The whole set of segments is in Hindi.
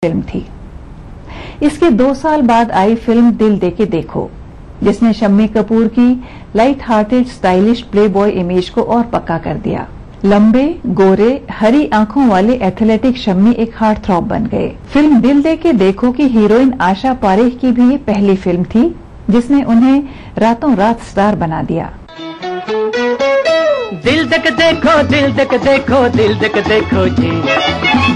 फिल्म थी। इसके 2 साल बाद आई फिल्म दिल दे के देखो, जिसने शम्मी कपूर की light hearted stylish Playboy image को और पक्का कर दिया। लंबे, गोरे, हरी आंखों वाले एथलेटिक शम्मी एक हार्ट थ्रॉब बन गए। फिल्म दिल दे के देखो की हीरोइन आशा पारेख की भी ये पहली फिल्म थी जिसने उन्हें रातों रात स्टार बना दिया। दिल तक देखो, दिल तक देखो, दिल तक देखो जी,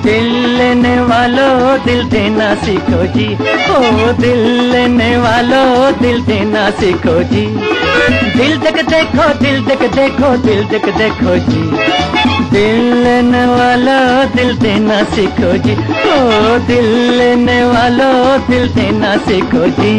दिल लेने वालों दिल देना सीखो जी, ओ दिल लेने वालों दिल देना सीखो जी। दिल तक देखो, दिल तक देखो, दिल तक देखो जी, दिल लेने वालों दिल देना सीखो जी, ओ दिल लेने वालों दिल देना सीखो जी।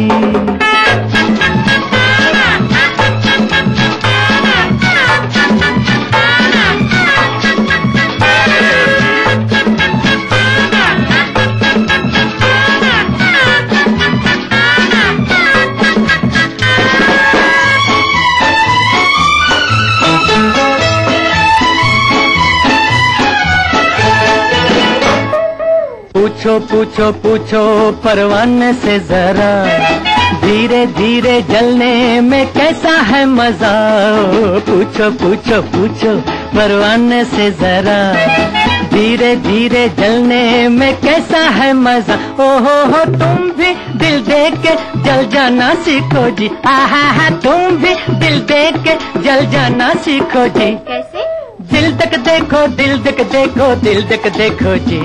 पूछो पूछो पूछो परवाने से जरा, धीरे धीरे जलने में कैसा है मजा। पूछो पूछो पूछो परवाने से जरा, धीरे धीरे जलने में कैसा है मजा। ओ हो तुम भी दिल दे के जल जाना सीखो जी, आहा तुम भी दिल दे के जल जाना सीखो जी। कैसे? दिल तक देखो, दिल तक देखो, दिल तक देखो जी,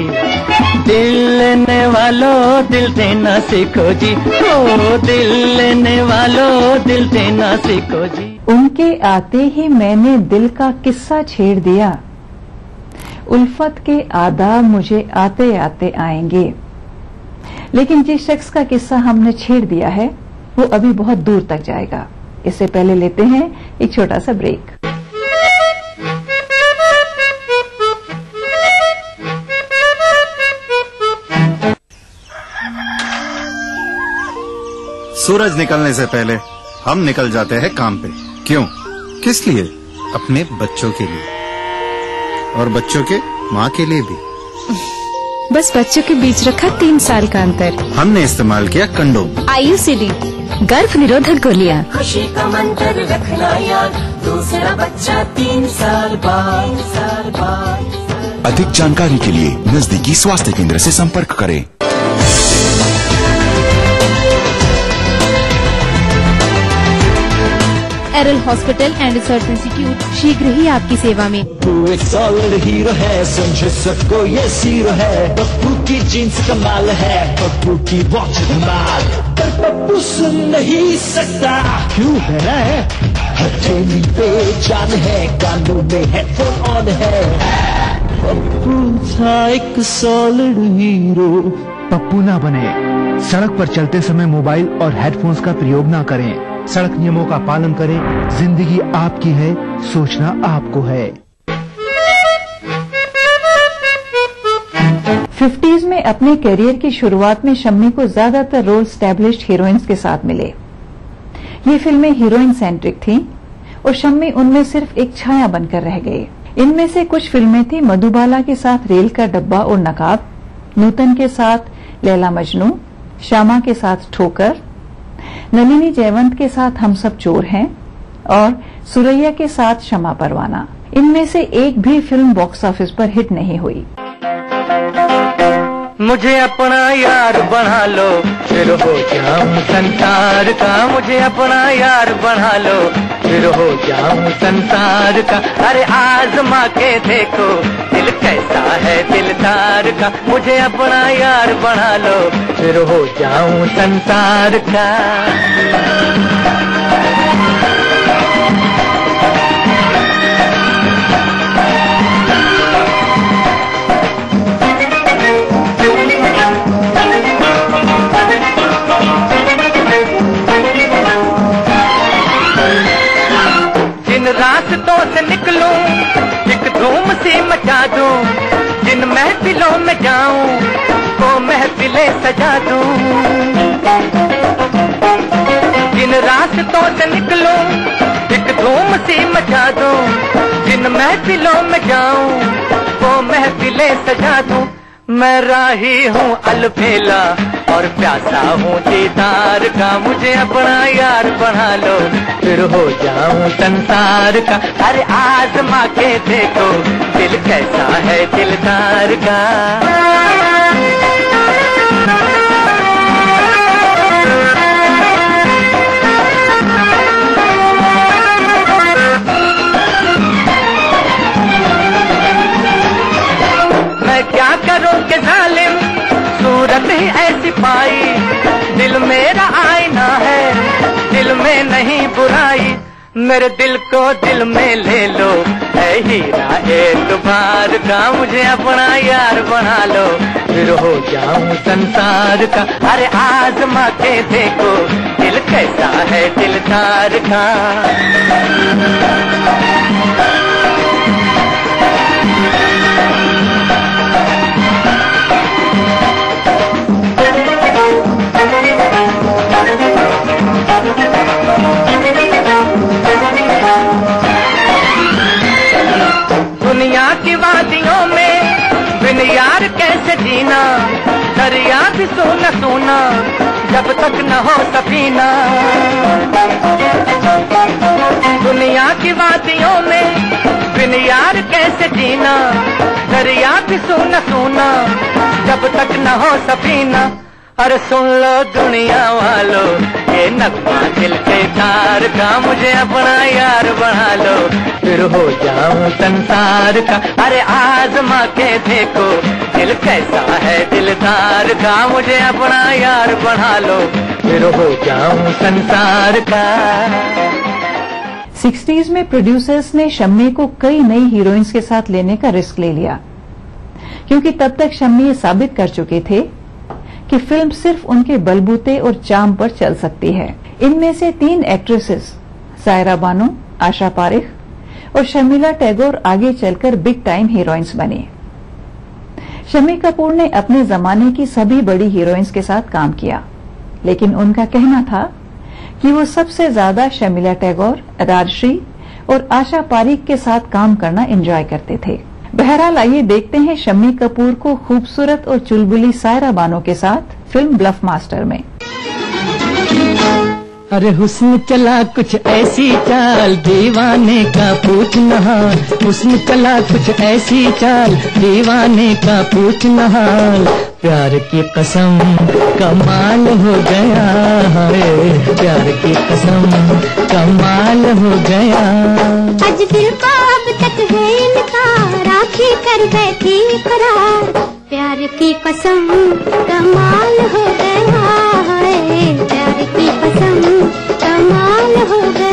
दिल लेने वालों दिल देना सीखो जी, ओ दिल लेने वालों दिल देना सीखो जी। उनके आते ही मैंने दिल का किस्सा छेड़ दिया, उल्फत के आदाब मुझे आते आते आएंगे। लेकिन जिस शख्स का किस्सा हमने छेड़ दिया है वो अभी बहुत दूर तक जाएगा। इससे पहले लेते हैं एक छोटा सा ब्रेक। सूरज निकलने से पहले हम निकल जाते हैं काम पे। क्यों? किस लिए? अपने बच्चों के लिए और बच्चों के माँ के लिए भी। बस बच्चों के बीच रखा 3 साल का अंतर। हमने इस्तेमाल किया कंडोम। IUCD गर्भ निरोधक गोलियां। खुशी का मंत्र रखना याद, दूसरा बच्चा 3 साल बाद। अधिक जानकारी के लिए नजदीकी स्वास्थ्य केंद्र से संपर्क करें। एरल हॉस्पिटल एंड रिसर्च इंस्टीट्यूट शीघ्र ही आपकी सेवा में। तू एक सॉलिड हीरो है, समझे सबको ये जीरो है। पप्पू की जीन्स कमाल है, पप्पू की वॉच धमाल, पर पप्पू सुन नहीं सकता क्यों है? हथेली पे जान है, कानों में हेडफोन ऑन है। पप्पू था एक सॉलिड हीरो। पप्पू ना बने। सड़क पर चलते समय मोबाइल और हेडफोन्स का प्रयोग ना करें। सड़क नियमों का पालन करें। जिंदगी आपकी है, सोचना आपको है। 50s में अपने करियर की शुरुआत में शम्मी को ज्यादातर रोल स्टैब्लिश्ड हीरोइंस के साथ मिले। ये फिल्में हीरोइन सेंट्रिक थीं और शम्मी उनमें सिर्फ एक छाया बनकर रह गए। इनमें से कुछ फिल्में थी मधुबाला के साथ रेल का डब्बा और नकाब, नूतन के साथ लैला मजनू, श्यामा के साथ ठोकर, नलिनी जयवंत के साथ हम सब चोर हैं और सुरैया के साथ क्षमा परवाना। इनमें से एक भी फिल्म बॉक्स ऑफिस पर हिट नहीं हुई। मुझे अपना यार बना लो फिर हो जाऊं संसार का, मुझे अपना यार बना लो फिर हो जाऊं संसार का। अरे आजमा के देखो दिल कैसा है दिलदार का, मुझे अपना यार बना लो फिर हो जाऊं संसार का। रास्तों से निकलूं एक धूम सी मचा दूं, जिन महफिलों में जाऊं वो महफिलें सजा दूं। जिन रास्तों से निकलूं एक धूम सी मचा दूं, जिन महफिलों में जाऊं वो महफिलें सजा दूं। मैं राही हूँ अलबेला और प्यासा हूँ दीदार का, मुझे अपना यार बना लो फिर हो जाऊं संसार का। अरे आजमा के देखो दिल कैसा है दिलदार का। मैं क्या करूं कि जालिम सूरत ही ऐसी पाई, दिल मेरा आईना है दिल में नहीं बुराई, मेरे दिल को दिल में ले लो है हीरा एक बार का, मुझे अपना यार बना लो फिर हो जाऊं संसार का। अरे आजमा के देखो दिल कैसा है दिलदार का। दुनिया की वादियों में बिन यार कैसे जीना, दरिया भी सोना सोना जब तक न हो सफीना। दुनिया की वादियों में बिन यार कैसे जीना, दरिया भी सोना सोना जब तक न हो सफीना। अरे सुन लो दुनिया वालों ये नगमा दिल के तार का, मुझे अपना यार बना लो फिर हो जाऊं संसार का। अरे आजमा के देखो दिल कैसा है दिलदार का, मुझे अपना यार बना लो फिर हो जाऊं संसार का। 60s में प्रोड्यूसर्स ने शम्मी को कई नई हीरोइंस के साथ लेने का रिस्क ले लिया, क्योंकि तब तक शम्मी ये साबित कर चुके थे कि फिल्म सिर्फ उनके बलबूते और चार्म पर चल सकती है। इनमें से 3 एक्ट्रेसेस सायरा बानो, आशा पारेख और शर्मिला टैगोर आगे चलकर बिग टाइम हीरोइंस बनी। शम्मी कपूर ने अपने जमाने की सभी बड़ी हीरोइंस के साथ काम किया, लेकिन उनका कहना था कि वो सबसे ज्यादा शर्मिला टैगोर, राजश्री और आशा पारेख के साथ काम करना एंजॉय करते थे। बहरहाल आइए देखते हैं शम्मी कपूर को खूबसूरत और चुलबुली सायरा बानो के साथ फिल्म ब्लफ मास्टर में। अरे हुस्न चला कुछ ऐसी चाल दीवाने का पूछना हाल, हुस्न चला कुछ ऐसी चाल दीवाने का पूछना हाल, प्यार की कसम कमाल हो गया है, प्यार की कसम कमाल हो गया। आज दिल को अब तक है इनकार, आँखें कर बैठी करार, प्यार की कसम कमाल हो गया है, प्यार की कसम कमाल हो गया।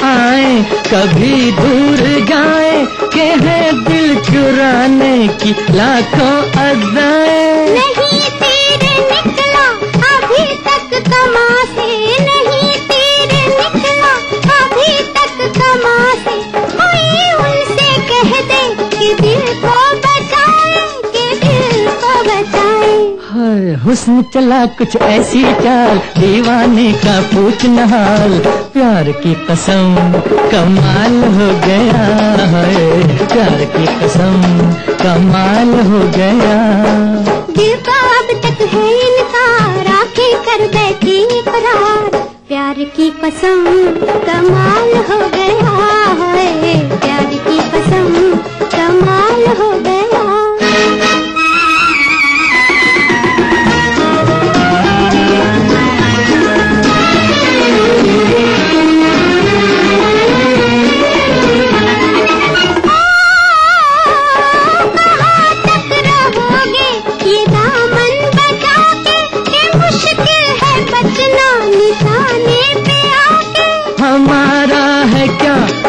आए कभी दूर जाए के है दिल चुराने की लाखों अदाएं। नहीं तेरे निकला अभी तक कमा से, नहीं तेरे निकला अभी तक कमा से, कोई उनसे कह दे कि दिल को बचाए, कि दिल को बचाए। हाय हुस्न चला कुछ ऐसी चाल दीवाने का पूछना हाल, प्यार की कसम कमाल हो गया है, प्यार की कसम कमाल हो गया। दिल का अब तक है इनकार, आँखें कर बैठी करार, प्यार की कसम कमाल हो गया है, प्यार की कसम कमाल हो गया। हमारा है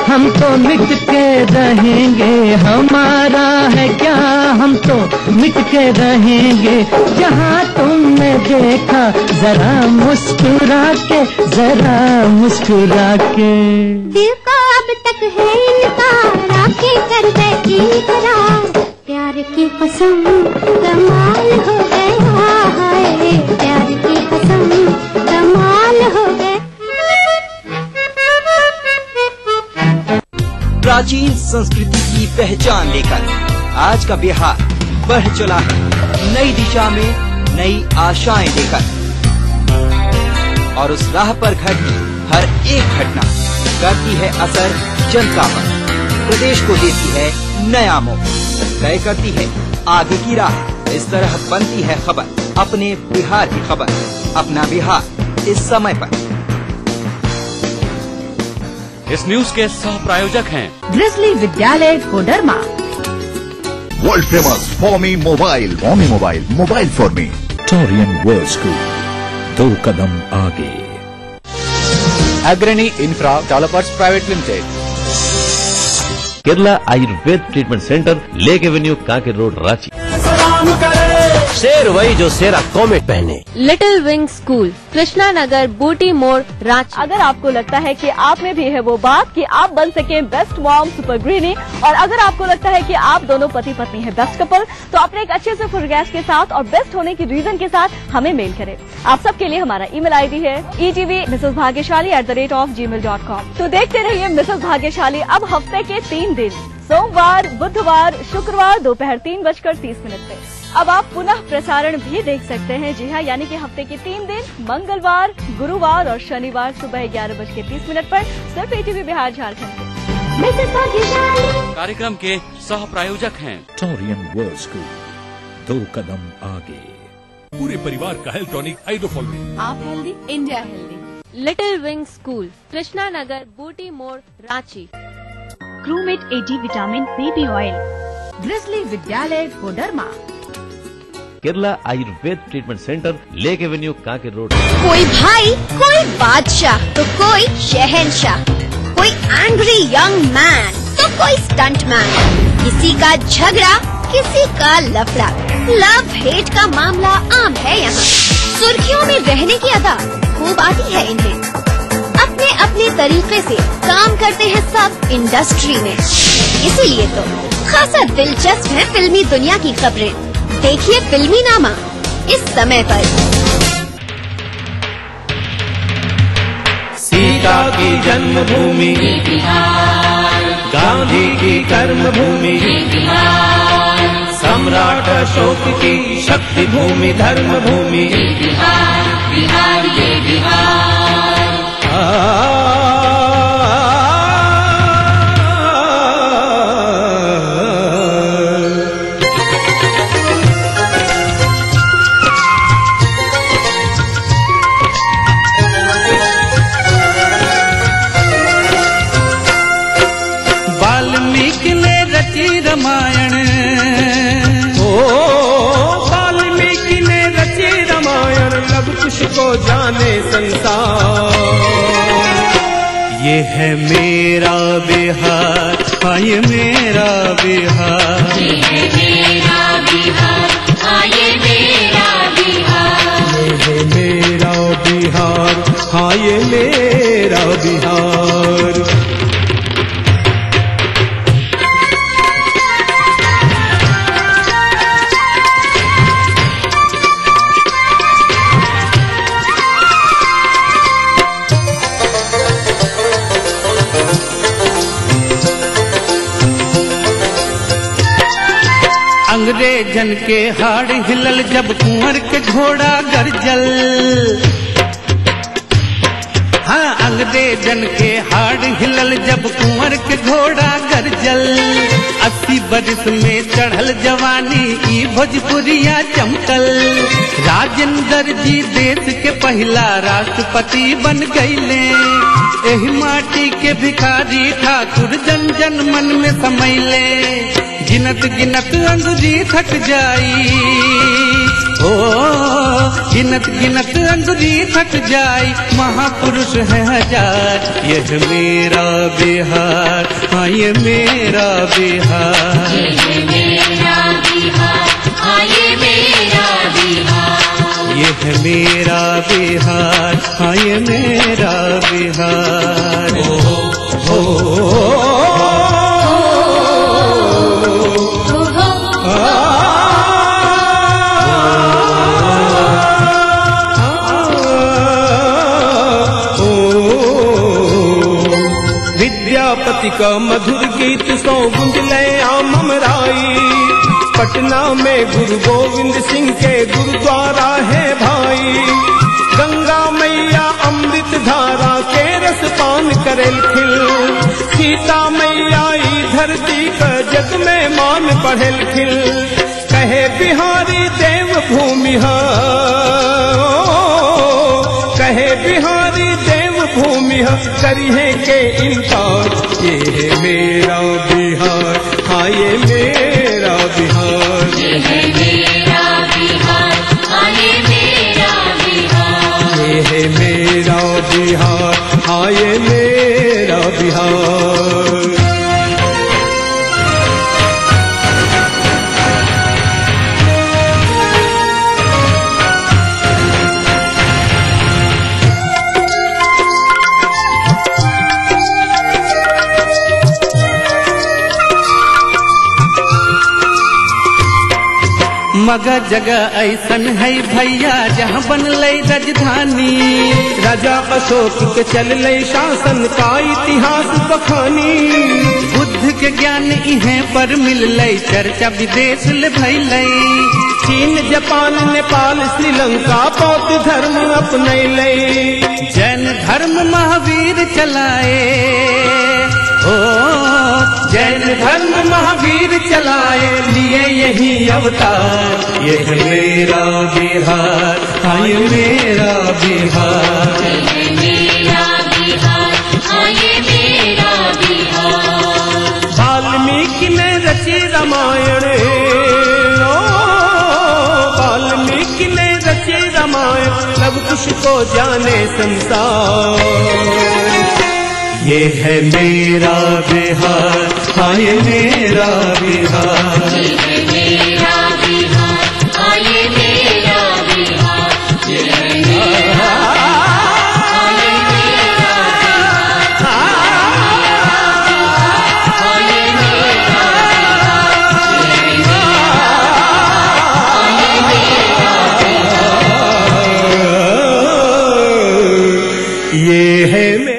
हम तो मिट के रहेंगे, हमारा है क्या, हम तो मिट के रहेंगे। जहाँ तुमने देखा जरा मुस्कुरा के, जरा मुस्कुरा के। दिल का अब तक है इनकार, आके कर बैठी इकरार, प्यार की कसम कमाल हो गया है, प्यार की कसम कमाल हो गया। प्राचीन संस्कृति की पहचान लेकर आज का बिहार बढ़ चला है नई दिशा में, नई आशाएं लेकर। और उस राह पर घटती हर एक घटना करती है असर जनता पर, प्रदेश को देती है नया मोड़, तय करती है आगे की राह। इस तरह बनती है खबर, अपने बिहार की खबर, अपना बिहार इस समय पर। इस न्यूज के सह प्रायोजक हैं Grizzly Vidyalaya Koderma, world famous for me mobile, mobile for me, Torian world school, 2 कदम आगे, Agrani infra developers private limited, Kerala Ayurveda treatment centre, lake avenue, Kanker road, Ranchi. शेर वही जो शेरा कॉमेट पहने। Little wing school, Krishna Nagar, Booti More, Ranchi. अगर आपको लगता है कि आप में भी है वो बात कि आप बन सके बेस्ट मॉम, सुपर गृहिणी, और अगर आपको लगता है कि आप दोनों पति पत्नी है बेस्ट कपल, तो अपने एक अच्छे से फुलगैस के साथ और बेस्ट होने की रीजन के साथ हमें मेल करें। आप सबके लिए हमारा ईमेल आईडी है etv@gmail.com। तो देखते रहिए मिसेस भाग्यशाली अब हफ्ते के 3 दिन, सोमवार, बुधवार, शुक्रवार दोपहर 3:30 पे। अब आप पुनः प्रसारण भी देख सकते हैं, जी हाँ, यानी कि हफ्ते के 3 दिन, मंगलवार, गुरुवार और शनिवार सुबह 11:30 पर, सिर्फ ETV बिहार झारखंड पे। कार्यक्रम के सह प्रायोजक हैं टोरियन वर्ल्ड स्कूल, 2 कदम आगे। पूरे परिवार का हेल्थ टॉनिक आइडोफॉल में। आप healthy, India healthy. Little wing school, Krishna Nagar, Booti More, Ranchi. क्रूमेट 80 vitamin baby oil, Grizzly Vidyalaya Koderma, Kerala Ayurveda treatment centre, lake avenue, Kanker road. कोई भाई, कोई बादशाह तो कोई शहंशाह, कोई एंग्री यंग मैन तो कोई स्टंट मैन, किसी का झगड़ा, किसी का लफड़ा, लव हेट का मामला आम है यहाँ। सुर्खियों में रहने की अदा खूब आती है इन्हें, अपने अपने तरीके से काम करते हैं सब इंडस्ट्री में, इसीलिए तो खासा दिलचस्प है फिल्मी दुनिया की खबरें। देखिए फिल्मी नामा इस समय पर। सीता की जन्मभूमि, गांधी की कर्मभूमि, सम्राट अशोक की शक्ति भूमि, धर्म भूमि, बिहार ये बिहार। वाल्मीकि ने रची रामायण, वाल्मीकि ने रची रामायण, लव कुश को जाने संसार। ये है मेरा बिहार, हाँ ये मेरा बिहार, ये है मेरा बिहार, हाँ ये मेरा बिहार, ये है मेरा बिहार, हाँ ये मेरा बिहार। अंग्रेजन के हाड़ हिलल जब कुंवर के घोड़ा गरजल, हाँ अंग्रेजन के हाड़ हिलल जब कुंवर के घोड़ा गरजल। 80 बरस में चढ़ल जवानी की भोजपुरिया चमकल, राजेंद्र जी देश के पहला राष्ट्रपति बन गईले। एही माटी के भिखारी ठाकुर जन जन मन में समैले, गिनत गिनत अंगुरी थक जाई, ओ गिनत गिनत अंगुरी थक जाए, महापुरुष है हजार। यह मेरा बिहार, हाँ ये मेरा बिहार, ये मेरा बिहार, हाँ ये मेरा बिहार, यह मेरा बिहार, हाँ ये मेरा बिहार। विद्यापति का मधुर गीत सौ गुंज ले आमराई, पटना में गुरु गोविंद सिंह के गुरुद्वारा है भाई। गंगा मैया अमृत धारा के रस पान करेल खिल, सीता मैया ई धरती का जग में मान बढ़ेल खिल। कहे बिहारी देव भूमि कहे बिहारी देव भूमि करिए के इनकार। ये है मेरा बिहार, हाँ ये मेरा बिहार, ये है मेरा बिहार, हाँ ये मेरा बिहार, ये है मेरा बिहार, हाँ ये मेरा बिहार। मगर जगह ऐसन है भैया जहाँ बनले राजधानी। राजा अशोक के चल ले शासन का इतिहास बखानी। बुद्ध के ज्ञान इहें पर मिल लई, चर्चा विदेश ले भइले। चीन जापान नेपाल श्रीलंका बौद्ध धर्म अपने ले। जैन धर्म महावीर चलाए, ओ जैन धर्म महावीर चलाए, लिए यही अवतार। ये है मेरा बिहार, हाँ ये मेरा बिहार, ये मेरा बिहार, हाँ ये मेरा बिहार। वाल्मीकि ने रची रामायण, वाल्मीकि ने रची रामायण, सब कुछ को जाने संसार। ये है मेरा बिहार, हाँ ये मेरा बिहार, ये है मेरा बिहार, हाँ ये मेरा बिहार, ये है मेरा हाँ ये मेरा बिहार, हाँ ये मेरा बिहार, ये है मेरा।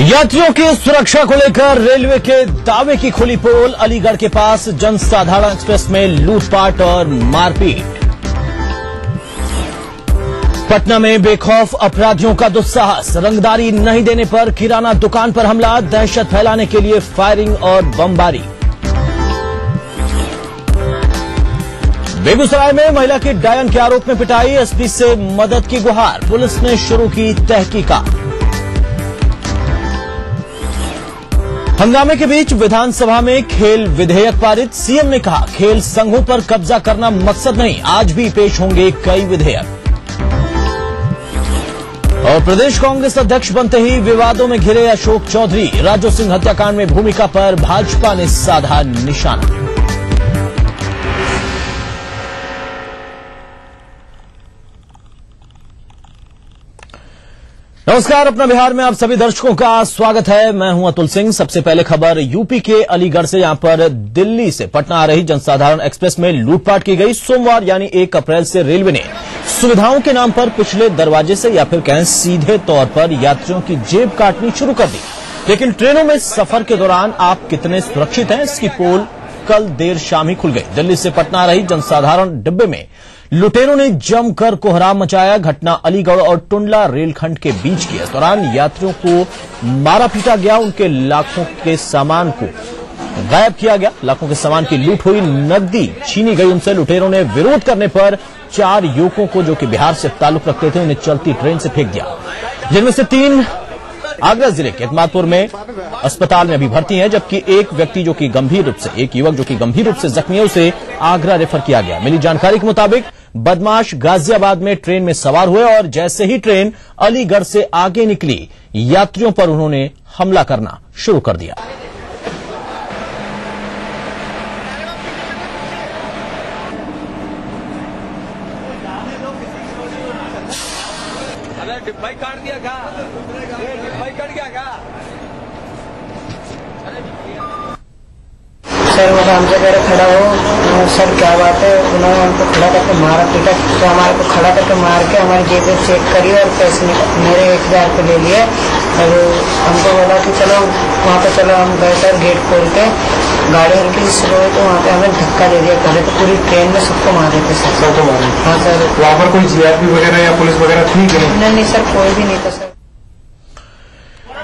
यात्रियों की सुरक्षा को लेकर रेलवे के दावे की खुली पोल। अलीगढ़ के पास जनसाधारण एक्सप्रेस में लूटपाट और मारपीट। पटना में बेखौफ अपराधियों का दुस्साहस, रंगदारी नहीं देने पर किराना दुकान पर हमला, दहशत फैलाने के लिए फायरिंग और बमबारी। बेगूसराय में महिला की डायन के आरोप में पिटाई, एसपी से मदद की गुहार, पुलिस ने शुरू की तहकीकात। हंगामे के बीच विधानसभा में खेल विधेयक पारित, सीएम ने कहा खेल संघों पर कब्जा करना मकसद नहीं, आज भी पेश होंगे कई विधेयक। और प्रदेश कांग्रेस अध्यक्ष बनते ही विवादों में घिरे अशोक चौधरी, राजू सिंह हत्याकांड में भूमिका पर भाजपा ने साधा निशाना। नमस्कार, अपना बिहार में आप सभी दर्शकों का स्वागत है। मैं हूं अतुल सिंह। सबसे पहले खबर यूपी के अलीगढ़ से। यहां पर दिल्ली से पटना आ रही जनसाधारण एक्सप्रेस में लूटपाट की गई। सोमवार यानी 1 अप्रैल से रेलवे ने सुविधाओं के नाम पर पिछले दरवाजे से या फिर कहें सीधे तौर पर यात्रियों की जेब काटनी शुरू कर दी। लेकिन ट्रेनों में सफर के दौरान आप कितने सुरक्षित हैं, इसकी पोल कल देर शाम ही खुल गई। दिल्ली से पटना आ रही जनसाधारण डिब्बे में लुटेरों ने जमकर कोहराम मचाया। घटना अलीगढ़ और टुंडला रेलखंड के बीच की। इस दौरान यात्रियों को मारा पीटा गया, उनके लाखों के सामान को गायब किया गया, लाखों के सामान की लूट हुई, नकदी छीनी गई उनसे। लुटेरों ने विरोध करने पर 4 युवकों को, जो कि बिहार से ताल्लुक रखते थे, उन्हें चलती ट्रेन से फेंक दिया, जिनमें से 3 आगरा जिले के एतमादपुर में अस्पताल में अभी भर्ती हैं, जबकि एक व्यक्ति जो कि गंभीर रूप से, एक युवक जो कि गंभीर रूप से जख्मी है, उसे आगरा रेफर किया गया। मिली जानकारी के मुताबिक बदमाश गाजियाबाद में ट्रेन में सवार हुए और जैसे ही ट्रेन अलीगढ़ से आगे निकली, यात्रियों पर उन्होंने हमला करना शुरू कर दिया। डिब्बाई काट दिया का, डिब्बाई कट गया का। सर वो हमसे कह रहे खड़ा हो, सर क्या बात है, उन्होंने हमको खड़ा करके मारा पीटा, तो हमारे को खड़ा करके मार के हमारी जेबें चेक करी और पैसे मेरे 1000 रुपये ले लिए। और हमको बोला कि चलो वहाँ पे चलो, हम गए सर गेट खोल के, गाड़ी हल्की स्लो है तो वहाँ पे हमें धक्का दे दिया। पहले तो पूरी ट्रेन में सबको मारे थे सर। सबको मारे? हाँ सर। वहाँ पर कोई जीआरपी वगैरह या पुलिस वगैरह थी कि नहीं सर, कोई भी नहीं था सर।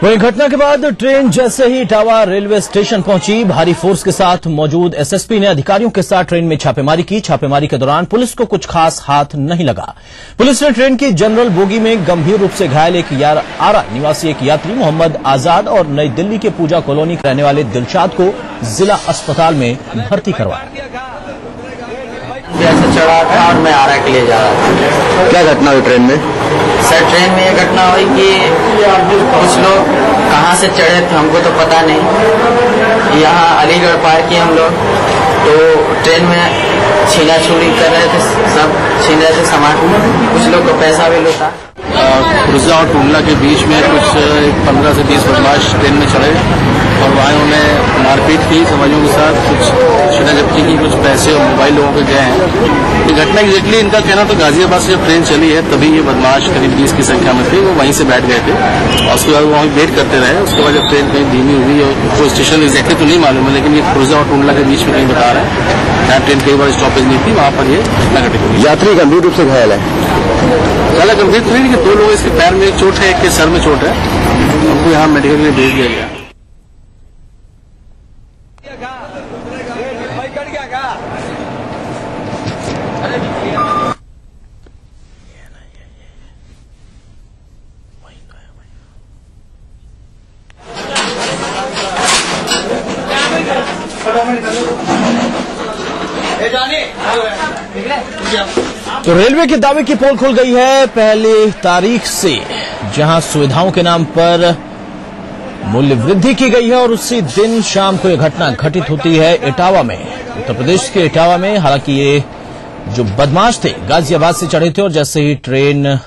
वहीं घटना के बाद ट्रेन जैसे ही इटावा रेलवे स्टेशन पहुंची, भारी फोर्स के साथ मौजूद एसएसपी ने अधिकारियों के साथ ट्रेन में छापेमारी की। छापेमारी के दौरान पुलिस को कुछ खास हाथ नहीं लगा। पुलिस ने ट्रेन की जनरल बोगी में गंभीर रूप से घायल एक आरा निवासी एक यात्री मोहम्मद आजाद और नई दिल्ली के पूजा कॉलोनी के रहने वाले दिलशाद को जिला अस्पताल में भर्ती करवाया। चढ़ा था और मैं आरा के लिए जा रहा था। क्या घटना हुई ट्रेन में? सर ट्रेन में ये घटना हुई कि कुछ लोग कहाँ से चढ़े थे हमको तो पता नहीं। यहाँ अलीगढ़ पार किए हम लोग, तो ट्रेन में छीना छुड़ी कर रहे थे, सब छीन रहे थे सामान। कुछ लोग को पैसा भी लूटा। खुर्जा और टुंडला के बीच में कुछ 15 से 20 बदमाश ट्रेन में चढ़े और वहाँ उन्होंने मारपीट की समाजियों के साथ, कुछ छीना जब्ती की, कुछ पैसे और मोबाइल लोगों के गए हैं। ये घटना एग्जैक्टली इनका कहना तो गाजियाबाद से जब ट्रेन चली है तभी ये बदमाश करीब 20 की संख्या में थे, वो वहीं से बैठ गए थे और उसके बाद वो वहीं वेट करते रहे। उसके बाद जब ट्रेन कहीं धीमी हुई और वो स्टेशन एग्जैक्टली तो नहीं मालूम है, लेकिन ये खुर्जा और टुंडला के बीच में कहीं बता रहे हैं, जहाँ ट्रेन कई बार स्टॉपेज नहीं थी, वहाँ पर ये घटना घटित हुई। यात्री गंभीर रूप से घायल है? ज्यादा गंभीर तो नहीं, 2 लोग इसके पैर में चोट है, एक के सर में चोट है, उनको यहाँ मेडिकल के लिए भेज दिया गया। तो रेलवे के दावे की पोल खुल गई है। पहली तारीख से जहां सुविधाओं के नाम पर मूल्य वृद्धि की गई है और उसी दिन शाम को यह घटना घटित होती है इटावा में, उत्तर प्रदेश के इटावा में। हालांकि ये जो बदमाश थे गाजियाबाद से चढ़े थे और जैसे ही ट्रेन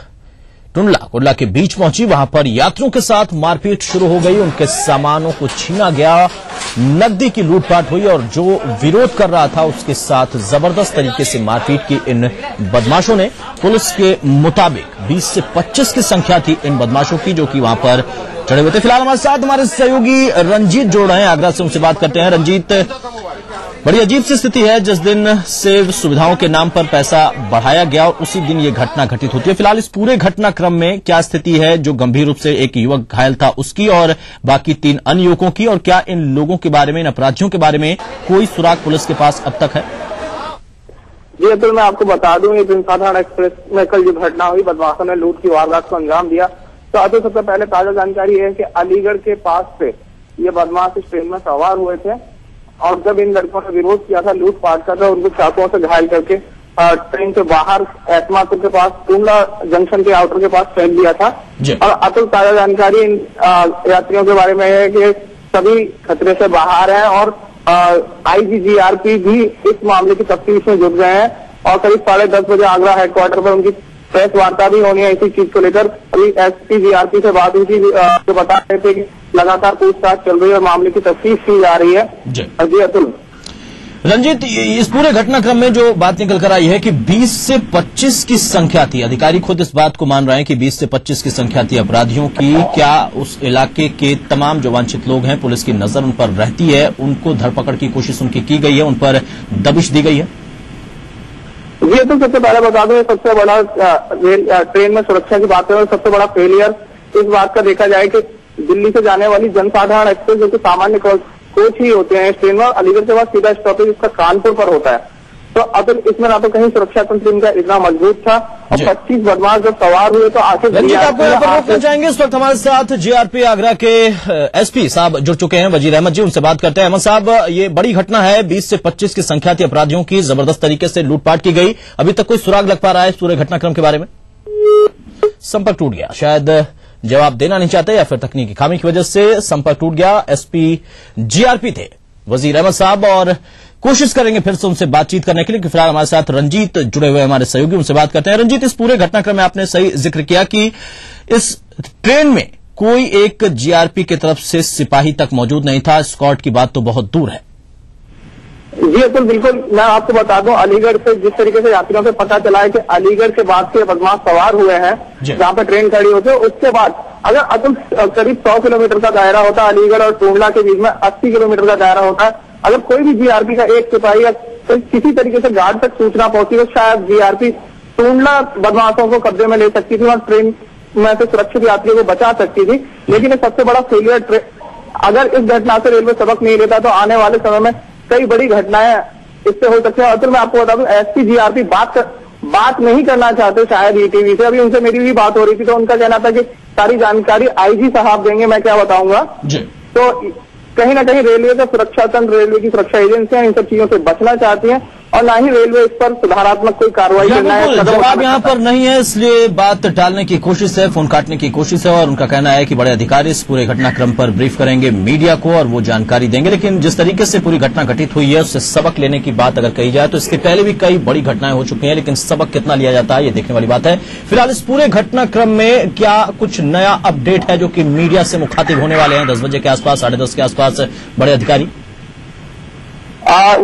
टुंडला कुंडला के बीच पहुंची, वहां पर यात्रियों के साथ मारपीट शुरू हो गई, उनके सामानों को छीना गया, नकदी की लूटपाट हुई और जो विरोध कर रहा था उसके साथ जबरदस्त तरीके से मारपीट की इन बदमाशों ने। पुलिस के मुताबिक 20 से 25 की संख्या थी इन बदमाशों की, जो कि वहां पर चढ़े हुए थे। फिलहाल हमारे साथ हमारे सहयोगी रंजीत जोड़ रहे हैं आगरा से, उनसे बात करते हैं। रंजीत, बड़ी अजीब सी स्थिति है, जिस दिन से सुविधाओं के नाम पर पैसा बढ़ाया गया और उसी दिन ये घटना घटित होती है। फिलहाल इस पूरे घटनाक्रम में क्या स्थिति है? जो गंभीर रूप से एक युवक घायल था उसकी और बाकी 3 अन्य युवकों की, और क्या इन लोगों के बारे में, इन अपराधियों के बारे में कोई सुराग पुलिस के पास अब तक है? जी अतुल, मैं आपको बता दूं, ये जनसाधारण एक्सप्रेस में कल जो घटना हुई, बदमाशों ने लूट की वारदात को अंजाम दिया। तो अतुल, सबसे पहले ताजा जानकारी है कि अलीगढ़ के पास से ये बदमाश इस ट्रेन में सवार हुए थे और जब इन लड़कों ने विरोध किया था, लूटपाट का था, उनको चाकुओं से घायल करके ट्रेन से बाहर एतमादपुर के पास टुंडला जंक्शन के आउटर के पास फेंक दिया था। और अतुल, ताजा जानकारी इन यात्रियों के बारे में है कि सभी खतरे से बाहर हैं और आईजीजीआरपी भी इस मामले की तफ्तीश में जुट गए हैं और करीब 10:30 बजे आगरा हेडक्वार्टर पर उनकी प्रेस वार्ता भी होनी है इसी चीज को लेकर। अभी एसपी-जीआरपी से बात हुई थी, जो बता रहे थे कि लगातार पूछताछ चल रही है और मामले की तफ्तीश की जा रही है। जी अतुल। रंजीत, इस पूरे घटनाक्रम में जो बात निकल कर आई है कि 20 से 25 की संख्या थी, अधिकारी खुद इस बात को मान रहे हैं कि 20 से 25 की संख्या थी अपराधियों की। क्या उस इलाके के तमाम जो वांछित लोग हैं, पुलिस की नजर उन पर रहती है, उनको धरपकड़ की कोशिश उनकी की गई है, उन पर दबिश दी गई है? ये तो सबसे पहले बता दूं, सबसे बड़ा ट्रेन में सुरक्षा की बात है, सबसे बड़ा फेलियर इस बात का देखा जाए कि दिल्ली से जाने वाली जनसाधारण एक्सप्रेस जो कि सामान्य कोच ही होते हैं इस ट्रेन में, अलीगढ़ के बाद सीधा स्टॉपेज इसका कानपुर पर होता है। तो अब इसमें ना तो कहीं सुरक्षा तंत्र इनका इतना मजबूत था, और 25 बदमाश जब सवार हुए तो आखिर रंजीत, आपको यहाँ पर रोकना चाहेंगे। इस वक्त हमारे साथ जीआरपी आगरा के एसपी साहब जुड़ चुके हैं, वजीर अहमद जी, उनसे बात करते हैं। अहमद साहब, ये बड़ी घटना है, 20 से 25 की संख्या थी अपराधियों की, जबरदस्त तरीके से लूटपाट की गई। अभी तक कोई सुराग लग पा रहा है इस पूरे घटनाक्रम के बारे में? संपर्क टूट गया, शायद जवाब देना नहीं चाहते या फिर तकनीकी खामी की वजह से संपर्क टूट गया। एसपी जीआरपी थे वजीर अहमद साहब, और कोशिश करेंगे फिर से उनसे बातचीत करने के लिए। फिलहाल हमारे साथ रंजीत जुड़े हुए हमारे सहयोगी, उनसे बात करते हैं। रंजीत, इस पूरे घटनाक्रम में आपने सही जिक्र किया कि इस ट्रेन में कोई एक जीआरपी की तरफ से सिपाही तक मौजूद नहीं था, स्कॉट की बात तो बहुत दूर है। जी अतुल, बिल्कुल मैं आपको बता दूं, अलीगढ़ से जिस तरीके से यात्रियों से पता चला है कि अलीगढ़ के बाद से बदमाश सवार हुए हैं जहां पर ट्रेन खड़ी होती है, उसके बाद अगर अतुल करीब 100 किलोमीटर का दायरा होता है, अलीगढ़ और टूंडला के बीच में 80 किलोमीटर का दायरा होता है। अगर कोई भी जीआरपी का एक सिपाही या किसी तरीके से गार्ड तक सूचना पहुंची तो शायद जीआरपी टूंडला बदमाशों को कब्जे में ले सकती थी और ट्रेन में से सुरक्षित यात्रियों को बचा सकती थी। लेकिन ये सबसे बड़ा फेलियर, अगर इस घटना से रेलवे सबक नहीं लेता तो आने वाले समय में कई बड़ी घटनाएं इससे हो सकती है। और मैं आपको बता दूं, एसपी जीआरपी बात नहीं करना चाहते शायद ईटीवी से। अभी उनसे मेरी भी बात हो रही थी तो उनका कहना था कि सारी जानकारी आईजी साहब देंगे, मैं क्या बताऊंगा। तो कहीं ना कहीं रेलवे का सुरक्षा तंत्र, रेलवे की सुरक्षा एजेंसियां इन सब चीजों से बचना चाहती हैं और ना ही रेलवे इस पर सुधारात्मक कोई कार्रवाई करना है। जवाब यहाँ पर नहीं है, इसलिए बात टालने की कोशिश है, फोन काटने की कोशिश है। और उनका कहना है कि बड़े अधिकारी इस पूरे घटनाक्रम पर ब्रीफ करेंगे मीडिया को और वो जानकारी देंगे। लेकिन जिस तरीके से पूरी घटना घटित हुई है उससे सबक लेने की बात अगर कही जाए तो इसके पहले भी कई बड़ी घटनाएं हो चुकी हैं, लेकिन सबक कितना लिया जाता है ये देखने वाली बात है। फिलहाल इस पूरे घटनाक्रम में क्या कुछ नया अपडेट है जो कि मीडिया से मुखातिब होने वाले हैं 10 बजे के आसपास, 10:30 के आसपास बड़े अधिकारी?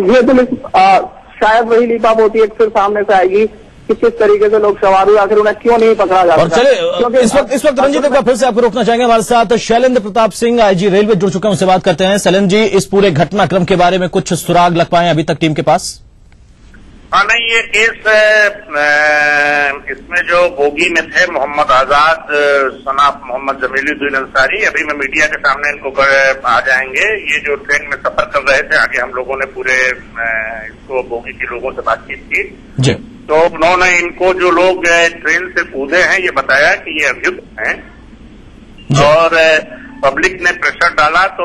ये तो शायद वही लीपाप होती है, फिर सामने से आएगी कि किस तरीके से लोग सवार हुए, आखिर उन्हें क्यों नहीं पकड़ा जाता। और चले इस वक्त रंजीत एक बार फिर से आपको रोकना चाहेंगे। हमारे साथ शैलेंद्र प्रताप सिंह आईजी रेलवे जुड़ चुके हैं, उनसे बात करते हैं। शैलेंद्र जी, इस पूरे घटनाक्रम के बारे में कुछ सुराग लग पाए अभी तक टीम के पास? हाँ नहीं, ये केस इसमें जो बोगी में थे मोहम्मद आजाद सनाफ मोहम्मद जमीलुद्दीन अंसारी, अभी मैं मीडिया के सामने इनको आ जाएंगे। ये जो ट्रेन में सफर कर रहे थे, आगे हम लोगों ने पूरे इसको बोगी के लोगों से बातचीत की जी। तो उन्होंने इनको जो लोग ट्रेन से कूदे हैं ये बताया कि ये अभियुक्त हैं और पब्लिक ने प्रेशर डाला तो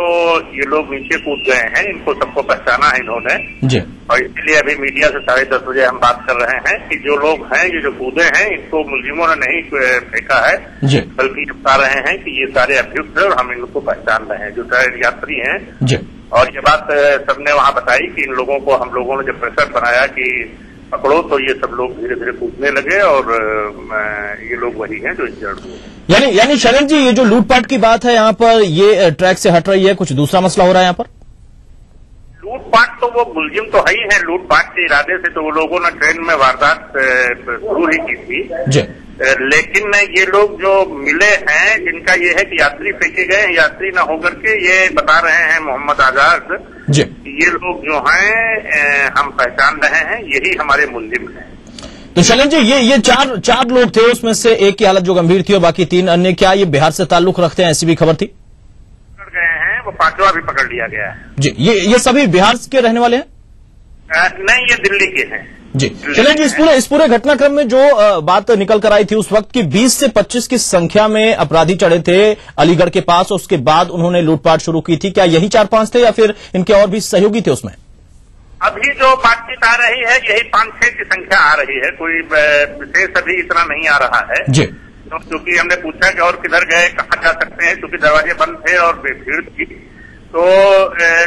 ये लोग नीचे कूद गए हैं। इनको सबको पहचाना है इन्होंने जी। और इसलिए अभी मीडिया से 10:30 बजे हम बात कर रहे हैं कि जो लोग हैं ये जो कूदे हैं इनको मुलजिमों ने नहीं फेंका है जी, बल्कि बता रहे हैं कि ये सारे अभियुक्त हैं और हम इनको पहचान रहे हैं जो यात्री हैं जी। और ये बात सबने वहां बताई कि इन लोगों को हम लोगों ने जब प्रेशर बनाया कि पकड़ो तो ये सब लोग धीरे धीरे कूदने लगे और ये लोग वही हैं जो इंजर्ड हुए। यानी शैलेंद्र जी, ये जो लूटपाट की बात है यहाँ पर ये ट्रैक से हट रही है, कुछ दूसरा मसला हो रहा है यहाँ पर? लूटपाट तो वो मुलजिम तो है ही है, लूटपाट के इरादे से तो वो लोगों ने ट्रेन में वारदात शुरू ही की थी जी। लेकिन ये लोग जो मिले हैं जिनका ये है कि यात्री फेंके गए, यात्री न होकर के ये बता रहे हैं मोहम्मद आजाद जी, ये लोग जो हैं हम पहचान रहे हैं, यही हमारे मुलजिम हैं। तो शैलेंद्र जी, ये चार लोग थे, उसमें से एक की हालत जो गंभीर थी और बाकी 3 अन्य, क्या ये बिहार से ताल्लुक रखते हैं, ऐसी भी खबर थी? पकड़ गए हैं, वो 5वां भी पकड़ लिया गया है जी। ये सभी बिहार के रहने वाले हैं? नहीं, ये दिल्ली के हैं जी। शैलेंद्र जी, इस पूरे घटनाक्रम में जो बात निकल कर आई थी उस वक्त की 20 से 25 की संख्या में अपराधी चढ़े थे अलीगढ़ के पास, उसके बाद उन्होंने लूटपाट शुरू की थी। क्या यही 4-5 थे या फिर इनके और भी सहयोगी थे उसमें? अभी जो बातचीत आ रही है यही 5-6 की संख्या आ रही है, कोई विशेष अभी इतना नहीं आ रहा है जी। तो क्योंकि हमने पूछा कि और किधर गए, कहाँ जा सकते हैं, क्योंकि दरवाजे बंद थे और भीड़ थी, तो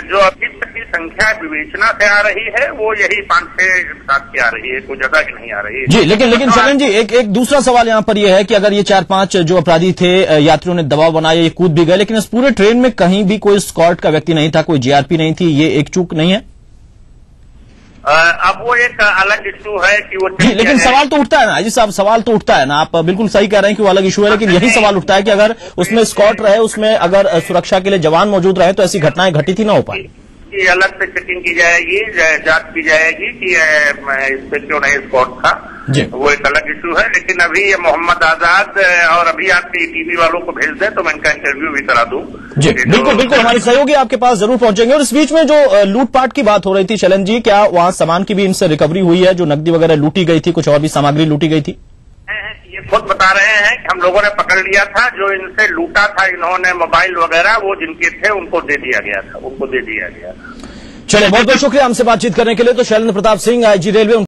जो अभी तक की संख्या विवेचना से आ रही है वो यही 5-6-7 की आ रही है, कोई ज्यादा की नहीं आ रही है जी। लेकिन शैलेंद्र जी, एक दूसरा सवाल यहाँ पर यह है कि अगर ये 4-5 जो अपराधी थे, यात्रियों ने दबाव बनाया, ये कूद भी गए, लेकिन इस पूरे ट्रेन में कहीं भी कोई स्कॉट का व्यक्ति नहीं था, कोई जीआरपी नहीं थी, ये एक चूक नहीं है? अब वो एक अलग इशू है कि वो जी, लेकिन सवाल तो उठता है ना जी साहब, सवाल तो उठता है ना, आप बिल्कुल सही कह रहे हैं कि वो अलग इशू है, लेकिन यही सवाल उठता है कि अगर उसमें स्कॉट रहे, उसमें अगर सुरक्षा के लिए जवान मौजूद रहे तो ऐसी घटनाएं घटित ही ना हो पाए। कि अलग से चेकिंग की जाएगी, जांच की जाएगी कि इस पे क्यों नहीं स्कॉट था, वो एक अलग इशू है। लेकिन अभी ये मोहम्मद आजाद और अभी आप टीवी वालों को भेज दें तो मैं इनका इंटरव्यू भी करा दूं। जी बिल्कुल बिल्कुल, हमारे सहयोगी आपके पास जरूर पहुंचेंगे। और इस बीच में जो लूटपाट की बात हो रही थी शैलेंद्र जी, क्या वहां सामान की भी इनसे रिकवरी हुई है? जो नकदी वगैरह लूटी गई थी, कुछ और भी सामग्री लूटी गई थी? ये खुद बता रहे हैं कि हम लोगों ने पकड़ लिया था, जो इनसे लूटा था इन्होंने मोबाइल वगैरह, वो जिनके थे उनको दे दिया गया था, उनको दे दिया गया था। चलिए, बहुत बहुत शुक्रिया हमसे बातचीत करने के लिए। तो शैलेंद्र प्रताप सिंह, आईजी रेलवे।